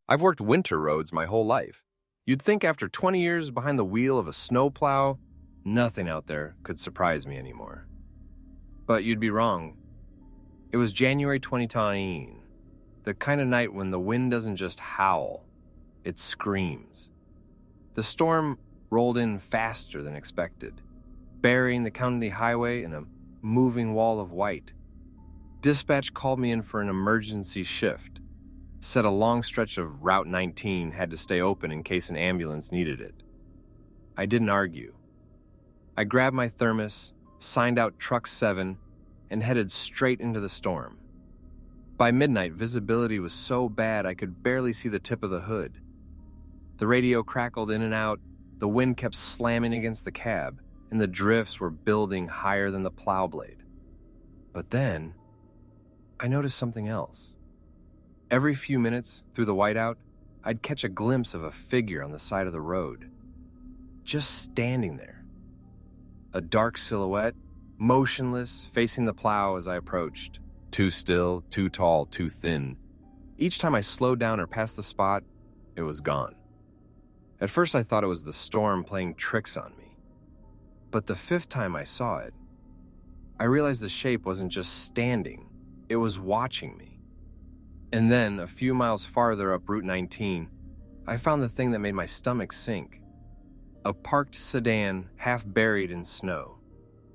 I've worked winter roads my whole life. You'd think after 20 years behind the wheel of a snowplow, nothing out there could surprise me anymore. But you'd be wrong. It was January 2019, the kind of night when the wind doesn't just howl, it screams. The storm rolled in faster than expected, burying the county highway in a moving wall of white. Dispatch called me in for an emergency shift, said a long stretch of Route 19 had to stay open in case an ambulance needed it. I didn't argue. I grabbed my thermos, signed out Truck 7, and headed straight into the storm. By midnight, visibility was so bad I could barely see the tip of the hood. The radio crackled in and out, the wind kept slamming against the cab, and the drifts were building higher than the plow blade. But then, I noticed something else. Every few minutes, through the whiteout, I'd catch a glimpse of a figure on the side of the road, just standing there. A dark silhouette, motionless, facing the plow as I approached. Too still, too tall, too thin. Each time I slowed down or passed the spot, it was gone. At first I thought it was the storm playing tricks on me. But the fifth time I saw it, I realized the shape wasn't just standing, it was watching me. And then, a few miles farther up Route 19, I found the thing that made my stomach sink. A parked sedan half buried in snow,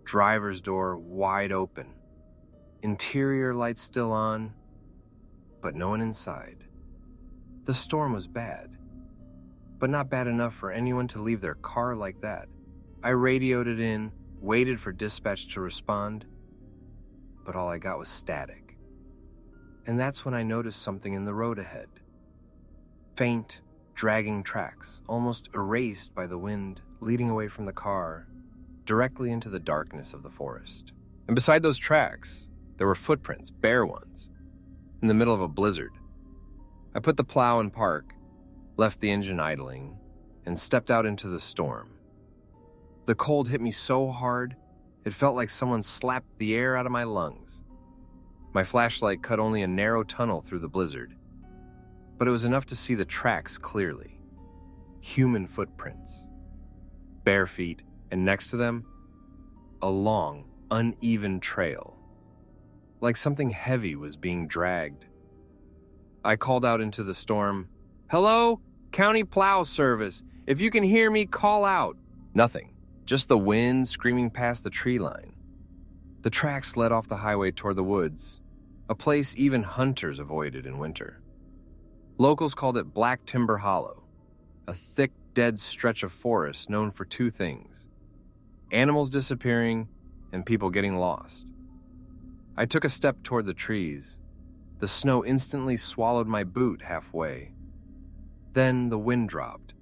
driver's door wide open, interior lights still on, but no one inside. The storm was bad, but not bad enough for anyone to leave their car like that. I radioed it in, waited for dispatch to respond, but all I got was static. And that's when I noticed something in the road ahead. Faint, dragging tracks, almost erased by the wind, leading away from the car, directly into the darkness of the forest. And beside those tracks, there were footprints, bare ones, in the middle of a blizzard. I put the plow in park, left the engine idling, and stepped out into the storm. The cold hit me so hard, it felt like someone slapped the air out of my lungs. My flashlight cut only a narrow tunnel through the blizzard, but it was enough to see the tracks clearly. Human footprints. Bare feet, and next to them, a long, uneven trail. Like something heavy was being dragged. I called out into the storm, "Hello? County Plow Service. If you can hear me, call out." Nothing. Just the wind screaming past the tree line. The tracks led off the highway toward the woods, a place even hunters avoided in winter. Locals called it Black Timber Hollow, a thick, dead stretch of forest known for two things: animals disappearing and people getting lost. I took a step toward the trees. The snow instantly swallowed my boot halfway. Then the wind dropped,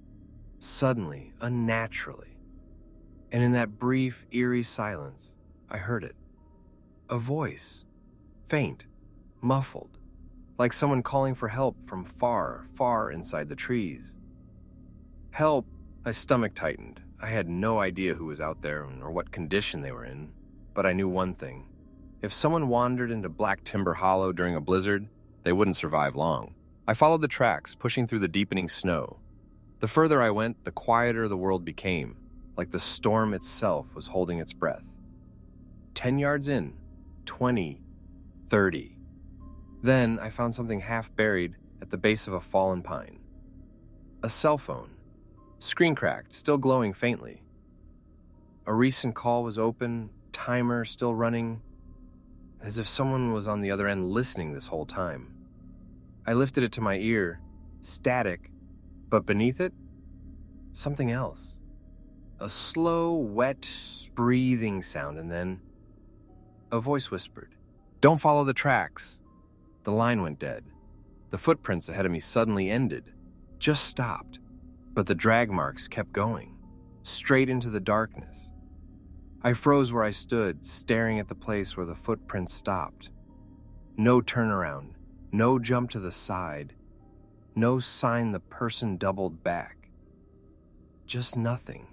suddenly, unnaturally. And in that brief, eerie silence, I heard it. A voice, faint, muffled, like someone calling for help from far, far inside the trees. Help! My stomach tightened. I had no idea who was out there or what condition they were in, but I knew one thing. If someone wandered into Black Timber Hollow during a blizzard, they wouldn't survive long. I followed the tracks, pushing through the deepening snow. The further I went, the quieter the world became, like the storm itself was holding its breath. 10 yards in, 20, 30. Then I found something half buried at the base of a fallen pine. A cell phone, screen cracked, still glowing faintly. A recent call was open, timer still running, as if someone was on the other end listening this whole time. I lifted it to my ear, static, but beneath it, something else. A slow, wet, breathing sound, and then a voice whispered, "Don't follow the tracks." The line went dead. The footprints ahead of me suddenly ended, just stopped, but the drag marks kept going, straight into the darkness. I froze where I stood, staring at the place where the footprints stopped. No turnaround, no jump to the side, no sign the person doubled back. Just nothing,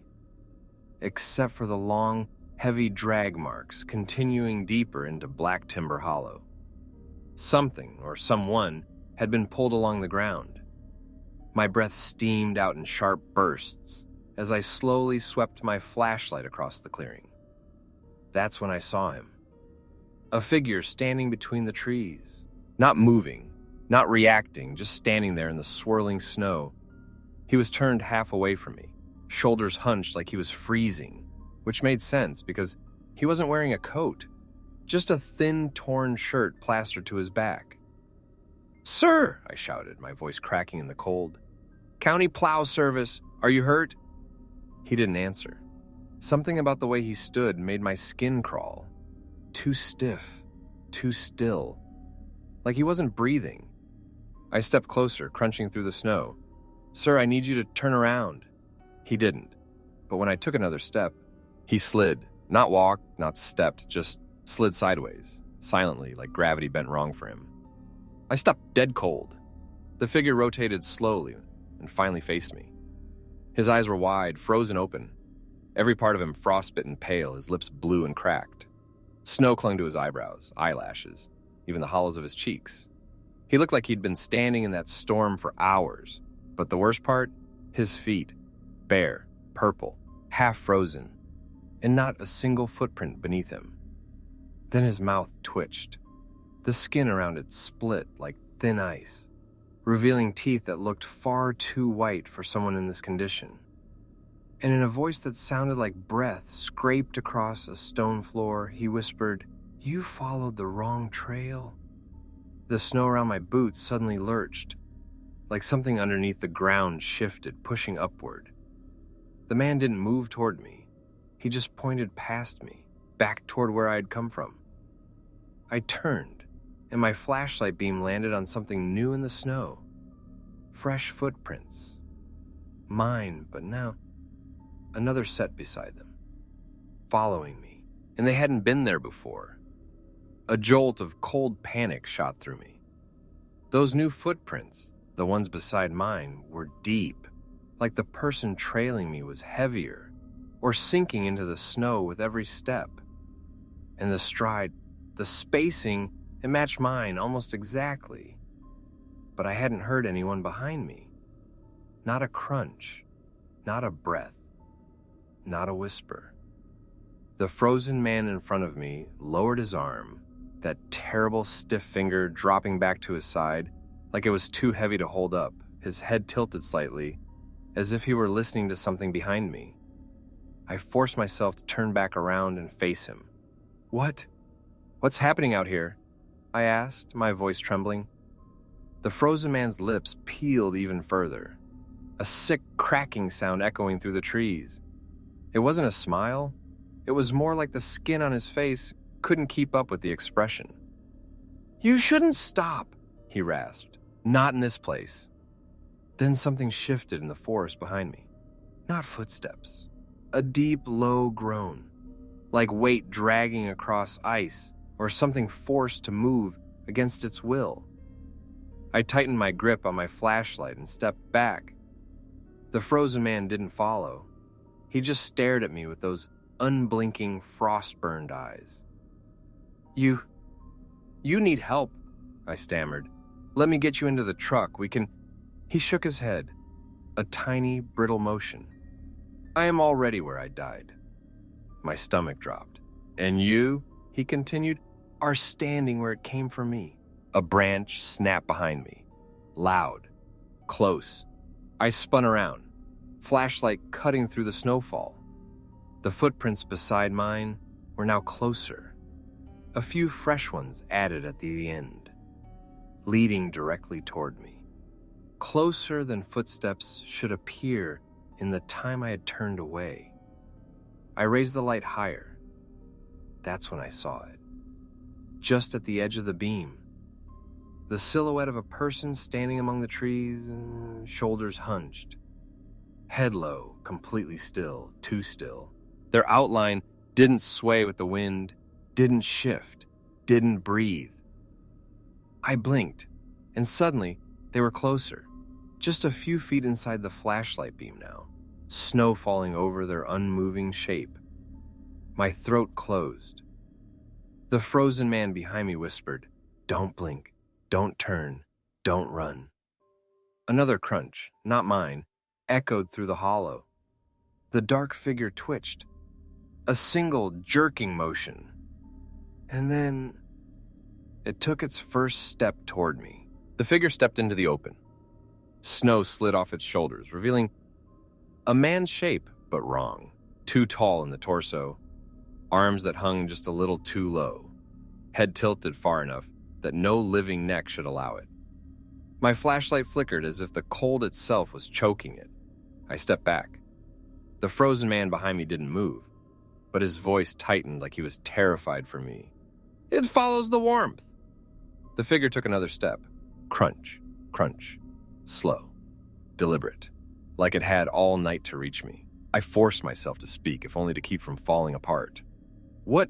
except for the long, heavy drag marks continuing deeper into Black Timber Hollow. Something, or someone, had been pulled along the ground. My breath steamed out in sharp bursts as I slowly swept my flashlight across the clearing. That's when I saw him. A figure standing between the trees. Not moving, not reacting, just standing there in the swirling snow. He was turned half away from me, shoulders hunched like he was freezing, which made sense because he wasn't wearing a coat, just a thin, torn shirt plastered to his back. "Sir," I shouted, my voice cracking in the cold. "County Plow Service, are you hurt?" He didn't answer. Something about the way he stood made my skin crawl. Too stiff, too still, like he wasn't breathing. I stepped closer, crunching through the snow. "Sir, I need you to turn around." He didn't, but when I took another step, he slid. Not walked, not stepped, just slid sideways, silently, like gravity bent wrong for him. I stopped dead cold. The figure rotated slowly and finally faced me. His eyes were wide, frozen open. Every part of him frostbitten pale, his lips blue and cracked. Snow clung to his eyebrows, eyelashes, even the hollows of his cheeks. He looked like he'd been standing in that storm for hours. But the worst part? His feet. Bare, purple, half frozen, and not a single footprint beneath him. Then his mouth twitched. The skin around it split like thin ice, revealing teeth that looked far too white for someone in this condition. And in a voice that sounded like breath scraped across a stone floor, he whispered, "You followed the wrong trail." The snow around my boots suddenly lurched, like something underneath the ground shifted, pushing upward. The man didn't move toward me. He just pointed past me, back toward where I had come from. I turned, and my flashlight beam landed on something new in the snow. Fresh footprints. Mine, but now another set beside them, following me, and they hadn't been there before. A jolt of cold panic shot through me. Those new footprints, the ones beside mine, were deep, like the person trailing me was heavier, or sinking into the snow with every step. And the stride, the spacing, it matched mine almost exactly. But I hadn't heard anyone behind me. Not a crunch, not a breath, not a whisper. The frozen man in front of me lowered his arm, that terrible stiff finger dropping back to his side, like it was too heavy to hold up, his head tilted slightly, as if he were listening to something behind me. I forced myself to turn back around and face him. What's happening out here?" I asked, my voice trembling. The frozen man's lips peeled even further, a sick cracking sound echoing through the trees. It wasn't a smile. It was more like the skin on his face couldn't keep up with the expression. "You shouldn't stop," he rasped. "Not in this place." Then something shifted in the forest behind me. Not footsteps. A deep, low groan, like weight dragging across ice or something forced to move against its will. I tightened my grip on my flashlight and stepped back. The frozen man didn't follow. He just stared at me with those unblinking, frost-burned eyes. You need help," I stammered. "Let me get you into the truck. We can—" He shook his head, a tiny, brittle motion. "I am already where I died." My stomach dropped. "And you," he continued, "are standing where it came for me." A branch snapped behind me. Loud. Close. I spun around, flashlight cutting through the snowfall. The footprints beside mine were now closer. A few fresh ones added at the end, leading directly toward me. Closer than footsteps should appear in the time I had turned away. I raised the light higher. That's when I saw it. Just at the edge of the beam, the silhouette of a person standing among the trees, shoulders hunched, head low, completely still, too still. Their outline didn't sway with the wind, didn't shift, didn't breathe. I blinked, and suddenly they were closer, just a few feet inside the flashlight beam now, snow falling over their unmoving shape. My throat closed. The frozen man behind me whispered, "Don't blink, don't turn, don't run." Another crunch, not mine, echoed through the hollow. The dark figure twitched. A single jerking motion. And then it took its first step toward me. The figure stepped into the open. Snow slid off its shoulders, revealing a man's shape, but wrong. Too tall in the torso, arms that hung just a little too low, head tilted far enough that no living neck should allow it. My flashlight flickered as if the cold itself was choking it. I stepped back. The frozen man behind me didn't move, but his voice tightened like he was terrified for me. "It follows the warmth." The figure took another step. Crunch, crunch, slow, deliberate, like it had all night to reach me. I forced myself to speak, if only to keep from falling apart. What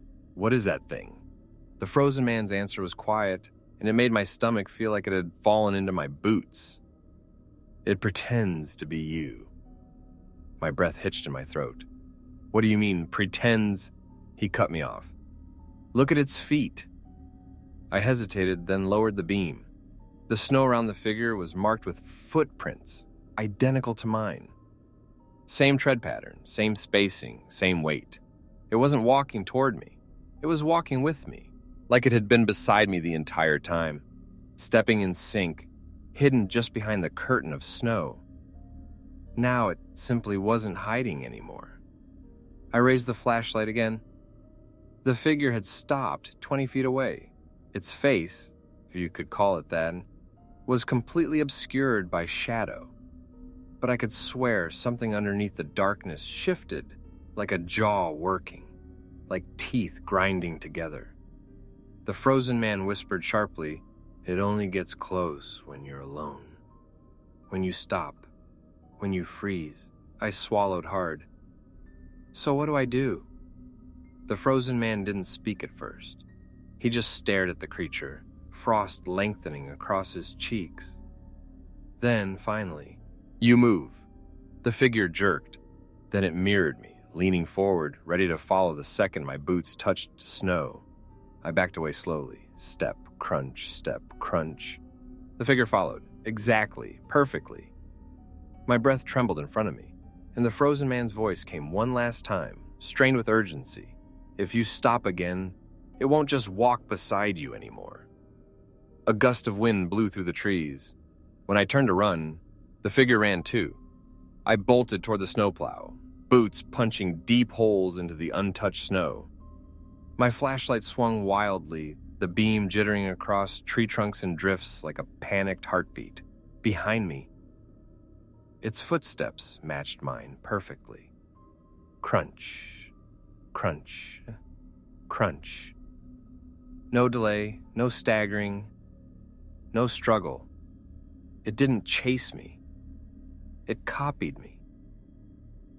is that thing?" The frozen man's answer was quiet, and it made my stomach feel like it had fallen into my boots. "It pretends to be you." My breath hitched in my throat. "What do you mean, pretends?" He cut me off. "Look at its feet." I hesitated, then lowered the beam. The snow around the figure was marked with footprints, identical to mine. Same tread pattern, same spacing, same weight. It wasn't walking toward me. It was walking with me, like it had been beside me the entire time, stepping in sync, hidden just behind the curtain of snow. Now it simply wasn't hiding anymore. I raised the flashlight again. The figure had stopped 20 feet away. Its face, if you could call it that, was completely obscured by shadow. But I could swear something underneath the darkness shifted, like a jaw working, like teeth grinding together. The frozen man whispered sharply, "It only gets close when you're alone. When you stop, when you freeze." I swallowed hard. "So what do I do?" The frozen man didn't speak at first. He just stared at the creature, frost lengthening across his cheeks. Then, finally, "You move." The figure jerked. Then it mirrored me, leaning forward, ready to follow the second my boots touched snow. I backed away slowly. Step, crunch, step, crunch. The figure followed, exactly, perfectly. My breath trembled in front of me, and the frozen man's voice came one last time, strained with urgency. "If you stop again, it won't just walk beside you anymore." A gust of wind blew through the trees. When I turned to run, the figure ran too. I bolted toward the snowplow, boots punching deep holes into the untouched snow. My flashlight swung wildly, the beam jittering across tree trunks and drifts like a panicked heartbeat. Behind me, its footsteps matched mine perfectly. Crunch, crunch, crunch. No delay, no staggering, no struggle. It didn't chase me. It copied me.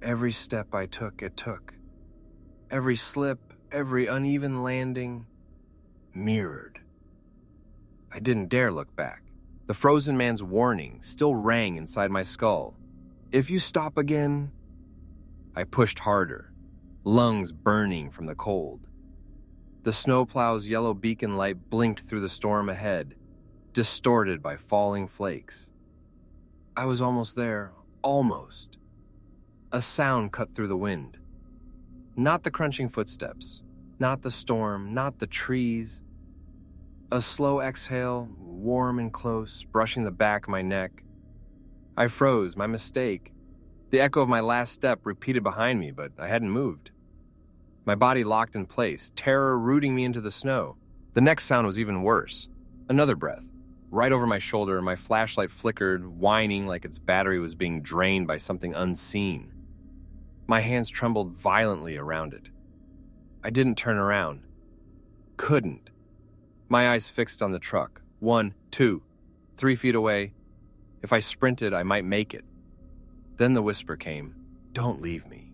Every step I took, it took. Every slip, every uneven landing, mirrored. I didn't dare look back. The frozen man's warning still rang inside my skull. "If you stop again..." I pushed harder, lungs burning from the cold. The snowplow's yellow beacon light blinked through the storm ahead, distorted by falling flakes. I was almost there, almost. A sound cut through the wind. Not the crunching footsteps, not the storm, not the trees. A slow exhale, warm and close, brushing the back of my neck. I froze, my mistake. The echo of my last step repeated behind me, but I hadn't moved. My body locked in place, terror rooting me into the snow. The next sound was even worse. Another breath. Right over my shoulder, my flashlight flickered, whining like its battery was being drained by something unseen. My hands trembled violently around it. I didn't turn around. Couldn't. My eyes fixed on the truck. 1, 2, 3 feet away. If I sprinted, I might make it. Then the whisper came, "Don't leave me."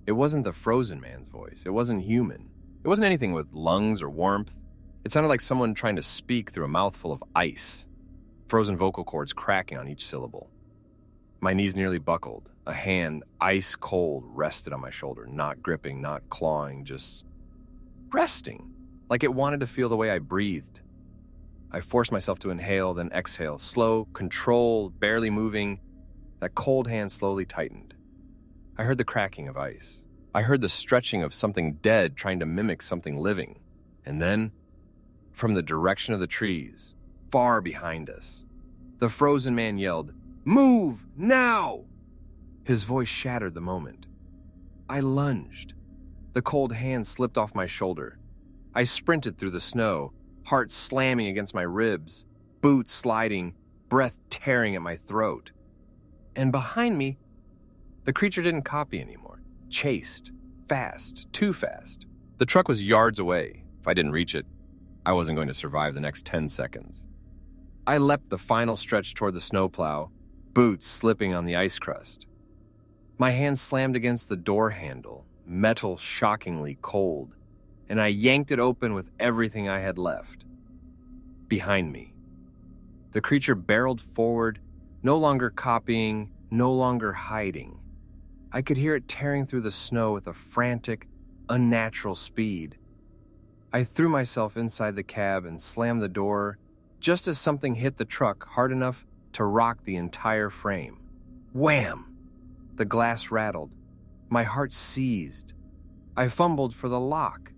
It wasn't the frozen man's voice. It wasn't human. It wasn't anything with lungs or warmth. It sounded like someone trying to speak through a mouthful of ice, frozen vocal cords cracking on each syllable. My knees nearly buckled. A hand, ice cold, rested on my shoulder, not gripping, not clawing, just resting, like it wanted to feel the way I breathed. I forced myself to inhale, then exhale. Slow, controlled, barely moving. That cold hand slowly tightened. I heard the cracking of ice. I heard the stretching of something dead trying to mimic something living. And then, from the direction of the trees, far behind us, the frozen man yelled, "Move, now!" His voice shattered the moment. I lunged. The cold hand slipped off my shoulder. I sprinted through the snow, heart slamming against my ribs, boots sliding, breath tearing at my throat. And behind me, the creature didn't copy anymore. Chased. Fast. Too fast. The truck was yards away. If I didn't reach it, I wasn't going to survive the next 10 seconds. I leapt the final stretch toward the snowplow, boots slipping on the ice crust. My hand slammed against the door handle, metal shockingly cold, and I yanked it open with everything I had left. Behind me, the creature barreled forward, no longer copying, no longer hiding. I could hear it tearing through the snow with a frantic, unnatural speed. I threw myself inside the cab and slammed the door just as something hit the truck hard enough to rock the entire frame. Wham! The glass rattled. My heart seized. I fumbled for the lock,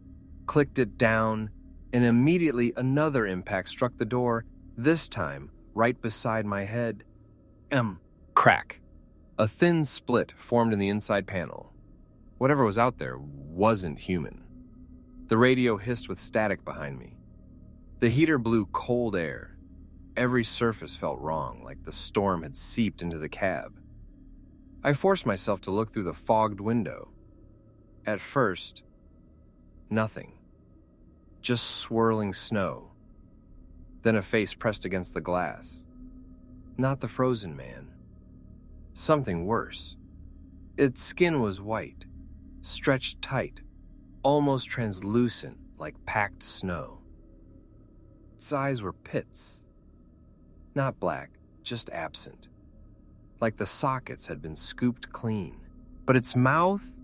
clicked it down, and immediately another impact struck the door, this time right beside my head. Crack. A thin split formed in the inside panel. Whatever was out there wasn't human. The radio hissed with static behind me. The heater blew cold air. Every surface felt wrong, like the storm had seeped into the cab. I forced myself to look through the fogged window. At first, nothing. Just swirling snow. Then a face pressed against the glass. Not the frozen man. Something worse. Its skin was white, stretched tight, almost translucent like packed snow. Its eyes were pits. Not black, just absent. Like the sockets had been scooped clean. But its mouth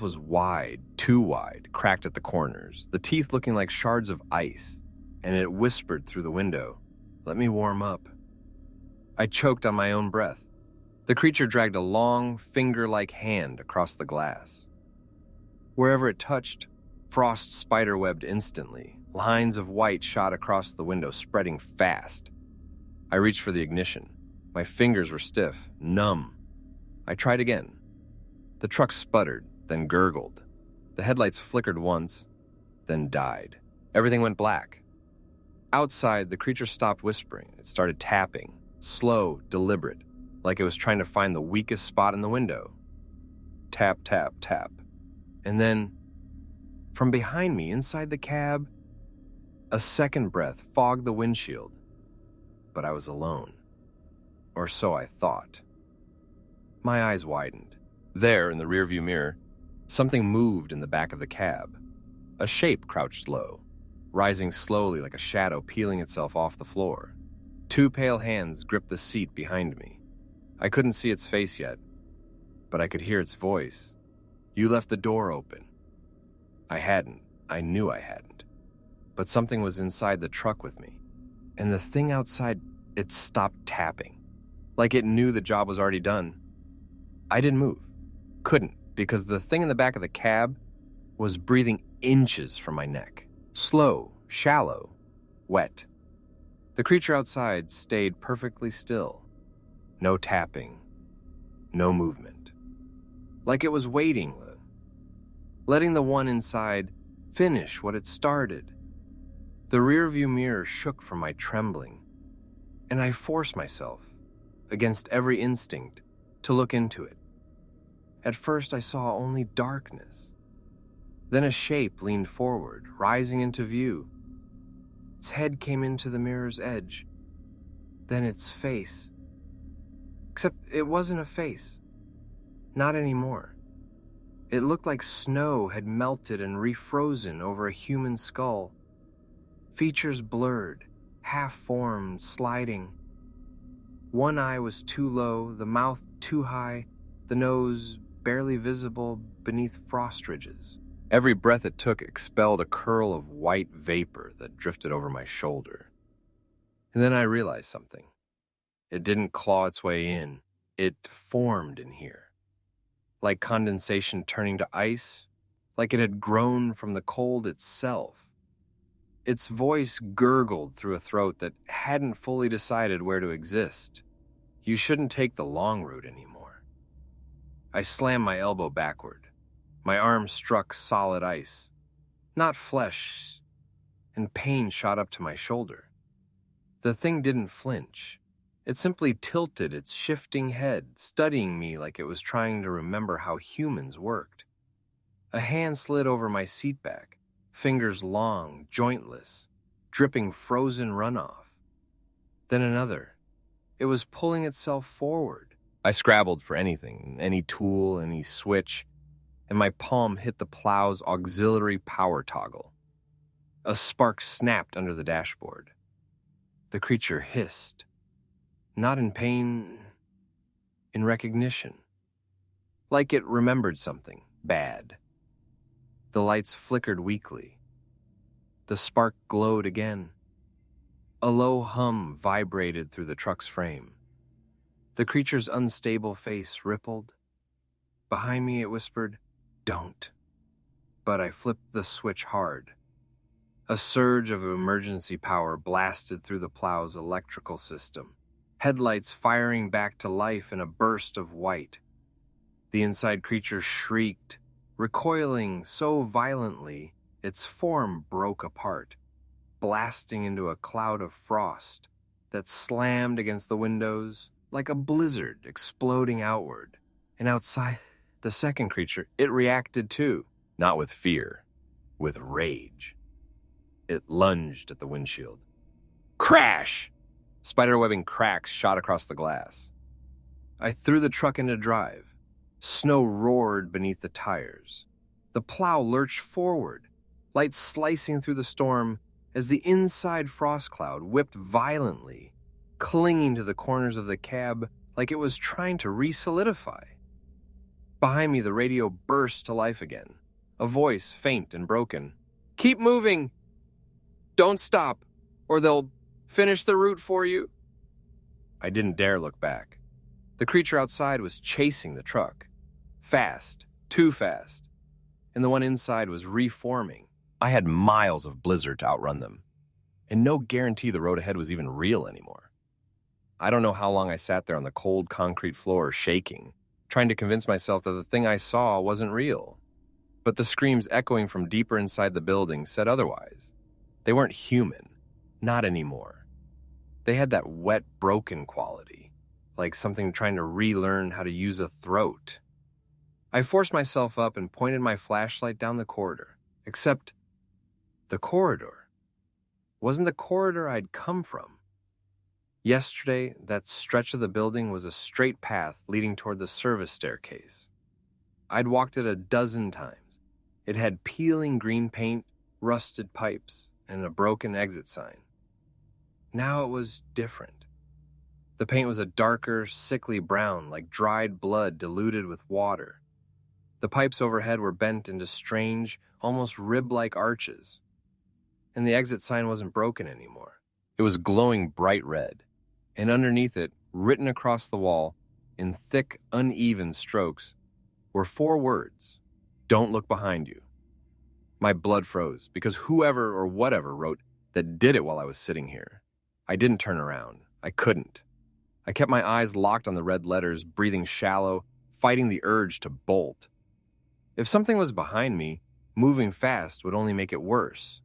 was wide, too wide, cracked at the corners, the teeth looking like shards of ice, and it whispered through the window, "Let me warm up." I choked on my own breath. The creature dragged a long, finger-like hand across the glass. Wherever it touched, frost spiderwebbed instantly. Lines of white shot across the window, spreading fast. I reached for the ignition. My fingers were stiff, numb. I tried again. The truck sputtered, then gurgled. The headlights flickered once, then died. Everything went black. Outside, the creature stopped whispering. It started tapping, slow, deliberate, like it was trying to find the weakest spot in the window. Tap, tap, tap. And then, from behind me, inside the cab, a second breath fogged the windshield. But I was alone. Or so I thought. My eyes widened. There, in the rearview mirror, something moved in the back of the cab. A shape crouched low, rising slowly like a shadow peeling itself off the floor. Two pale hands gripped the seat behind me. I couldn't see its face yet, but I could hear its voice. "You left the door open." I hadn't. I knew I hadn't. But something was inside the truck with me. And the thing outside, it stopped tapping. Like it knew the job was already done. I didn't move. Couldn't, because the thing in the back of the cab was breathing inches from my neck. Slow, shallow, wet. The creature outside stayed perfectly still. No tapping. No movement. Like it was waiting, letting the one inside finish what it started. The rearview mirror shook from my trembling, and I forced myself, against every instinct, to look into it. At first I saw only darkness. Then a shape leaned forward, rising into view. Its head came into the mirror's edge. Then its face. Except it wasn't a face. Not anymore. It looked like snow had melted and refrozen over a human skull. Features blurred, half-formed, sliding. One eye was too low, the mouth too high, the nose barely visible beneath frost ridges. Every breath it took expelled a curl of white vapor that drifted over my shoulder. And then I realized something. It didn't claw its way in. It formed in here. Like condensation turning to ice, like it had grown from the cold itself. Its voice gurgled through a throat that hadn't fully decided where to exist. You shouldn't take the long route anymore. I slammed my elbow backward. My arm struck solid ice, not flesh, and pain shot up to my shoulder. The thing didn't flinch. It simply tilted its shifting head, studying me like it was trying to remember how humans worked. A hand slid over my seat back, fingers long, jointless, dripping frozen runoff. Then another. It was pulling itself forward. I scrabbled for anything, any tool, any switch, and my palm hit the plow's auxiliary power toggle. A spark snapped under the dashboard. The creature hissed. Not in pain, in recognition. Like it remembered something bad. The lights flickered weakly. The spark glowed again. A low hum vibrated through the truck's frame. The creature's unstable face rippled. Behind me it whispered, "Don't." But I flipped the switch hard. A surge of emergency power blasted through the plow's electrical system, headlights firing back to life in a burst of white. The inside creature shrieked, recoiling so violently its form broke apart, blasting into a cloud of frost that slammed against the windows like a blizzard exploding outward. And outside the second creature, it reacted too, not with fear, with rage. It lunged at the windshield. Crash! Spiderwebbing cracks shot across the glass. I threw the truck into drive. Snow roared beneath the tires. The plow lurched forward, light slicing through the storm as the inside frost cloud whipped violently, clinging to the corners of the cab like it was trying to re-solidify. Behind me, the radio burst to life again. A voice, faint and broken. "Keep moving! Don't stop, or they'll finish the route for you." I didn't dare look back. The creature outside was chasing the truck. Fast, too fast. And the one inside was reforming. I had miles of blizzard to outrun them, and no guarantee the road ahead was even real anymore. I don't know how long I sat there on the cold concrete floor shaking, trying to convince myself that the thing I saw wasn't real. But the screams echoing from deeper inside the building said otherwise. They weren't human. Not anymore. They had that wet, broken quality, like something trying to relearn how to use a throat. I forced myself up and pointed my flashlight down the corridor, except the corridor wasn't the corridor I'd come from. Yesterday, that stretch of the building was a straight path leading toward the service staircase. I'd walked it a dozen times. It had peeling green paint, rusted pipes, and a broken exit sign. Now it was different. The paint was a darker, sickly brown, like dried blood diluted with water. The pipes overhead were bent into strange, almost rib-like arches. And the exit sign wasn't broken anymore. It was glowing bright red, and underneath it, written across the wall, in thick, uneven strokes, were 4 words: "Don't look behind you." My blood froze, because whoever or whatever wrote that did it while I was sitting here. I didn't turn around. I couldn't. I kept my eyes locked on the red letters, breathing shallow, fighting the urge to bolt. If something was behind me, moving fast would only make it worse.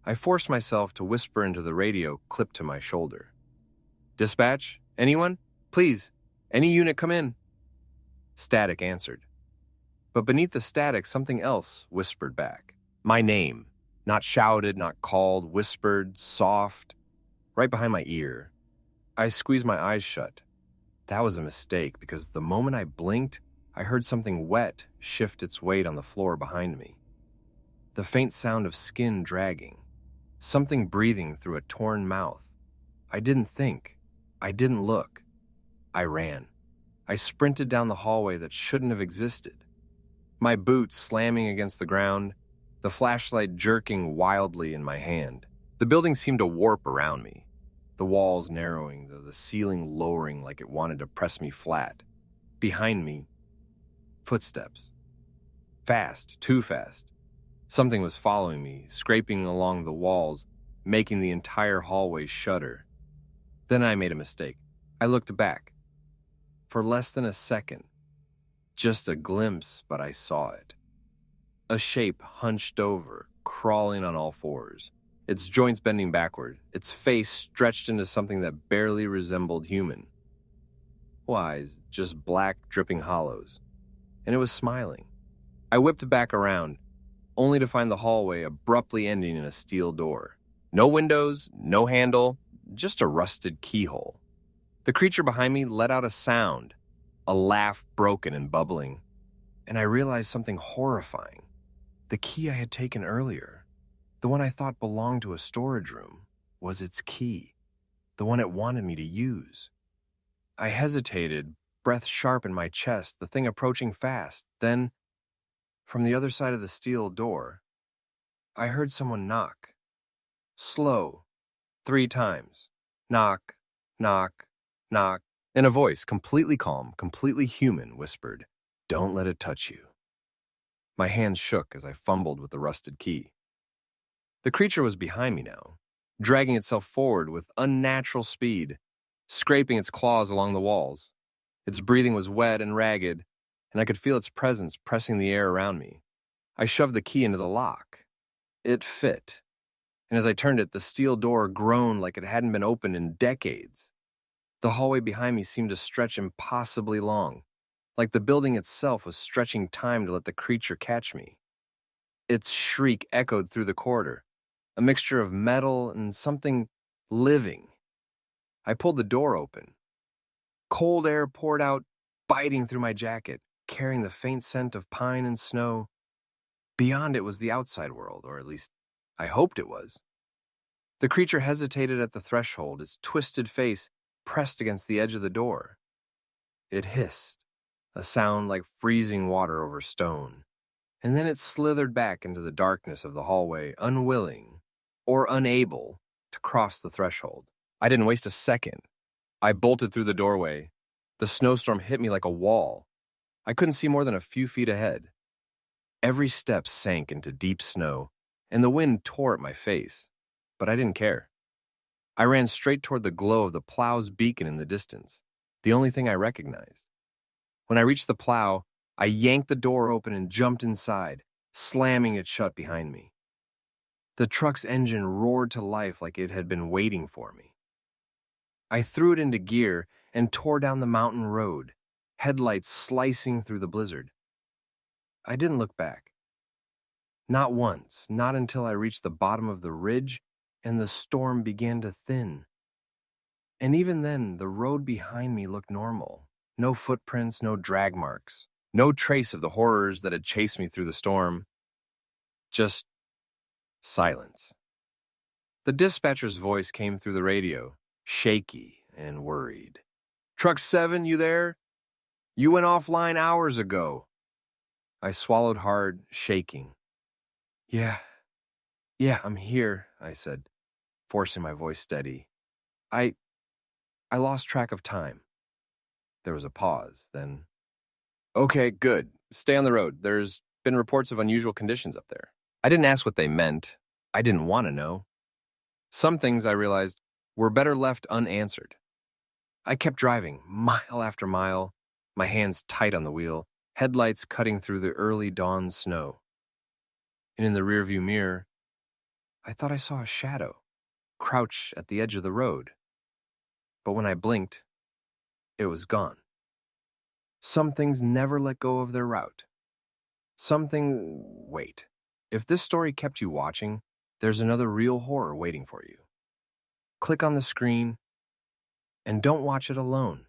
I forced myself to whisper into the radio clipped to my shoulder. "Dispatch? Anyone? Please, any unit come in." Static answered. But beneath the static, something else whispered back. My name. Not shouted, not called, whispered, soft, right behind my ear. I squeezed my eyes shut. That was a mistake, because the moment I blinked, I heard something wet shift its weight on the floor behind me. The faint sound of skin dragging. Something breathing through a torn mouth. I didn't think. I didn't look. I ran. I sprinted down the hallway that shouldn't have existed. My boots slamming against the ground, the flashlight jerking wildly in my hand. The building seemed to warp around me, the walls narrowing, the ceiling lowering like it wanted to press me flat. Behind me, footsteps. Fast, too fast. Something was following me, scraping along the walls, making the entire hallway shudder. Then I made a mistake. I looked back. For less than a second. Just a glimpse, but I saw it. A shape hunched over, crawling on all fours, its joints bending backward, its face stretched into something that barely resembled human. No eyes, just black, dripping hollows. And it was smiling. I whipped back around, only to find the hallway abruptly ending in a steel door. No windows, no handle, just a rusted keyhole. The creature behind me let out a sound, a laugh broken and bubbling, and I realized something horrifying. The key I had taken earlier, the one I thought belonged to a storage room, was its key, the one it wanted me to use. I hesitated, breath sharp in my chest, the thing approaching fast. Then, from the other side of the steel door, I heard someone knock. Slow, 3 times. Knock, knock, knock. And a voice, completely calm, completely human, whispered, "Don't let it touch you." My hands shook as I fumbled with the rusted key. The creature was behind me now, dragging itself forward with unnatural speed, scraping its claws along the walls. Its breathing was wet and ragged, and I could feel its presence pressing the air around me. I shoved the key into the lock. It fit, and as I turned it, the steel door groaned like it hadn't been opened in decades. The hallway behind me seemed to stretch impossibly long, like the building itself was stretching time to let the creature catch me. Its shriek echoed through the corridor, a mixture of metal and something living. I pulled the door open. Cold air poured out, biting through my jacket, carrying the faint scent of pine and snow. Beyond it was the outside world, or at least I hoped it was. The creature hesitated at the threshold, its twisted face pressed against the edge of the door. It hissed, a sound like freezing water over stone, and then it slithered back into the darkness of the hallway, unwilling or unable to cross the threshold. I didn't waste a second. I bolted through the doorway. The snowstorm hit me like a wall. I couldn't see more than a few feet ahead. Every step sank into deep snow, and the wind tore at my face, but I didn't care. I ran straight toward the glow of the plow's beacon in the distance, the only thing I recognized. When I reached the plow, I yanked the door open and jumped inside, slamming it shut behind me. The truck's engine roared to life like it had been waiting for me. I threw it into gear and tore down the mountain road, headlights slicing through the blizzard. I didn't look back. Not once, not until I reached the bottom of the ridge and the storm began to thin. And even then, the road behind me looked normal. No footprints, no drag marks, no trace of the horrors that had chased me through the storm. Just silence. The dispatcher's voice came through the radio, shaky and worried. "Truck 7, you there? You went offline hours ago." I swallowed hard, shaking. Yeah, I'm here," I said, forcing my voice steady. I lost track of time." There was a pause, then, "Okay, good. Stay on the road. There's been reports of unusual conditions up there." I didn't ask what they meant. I didn't want to know. Some things, I realized, were better left unanswered. I kept driving, mile after mile, my hands tight on the wheel, headlights cutting through the early dawn snow. And in the rearview mirror, I thought I saw a shadow crouch at the edge of the road. But when I blinked, it was gone. Some things never let go of their route. Wait. If this story kept you watching, there's another real horror waiting for you. Click on the screen, and don't watch it alone.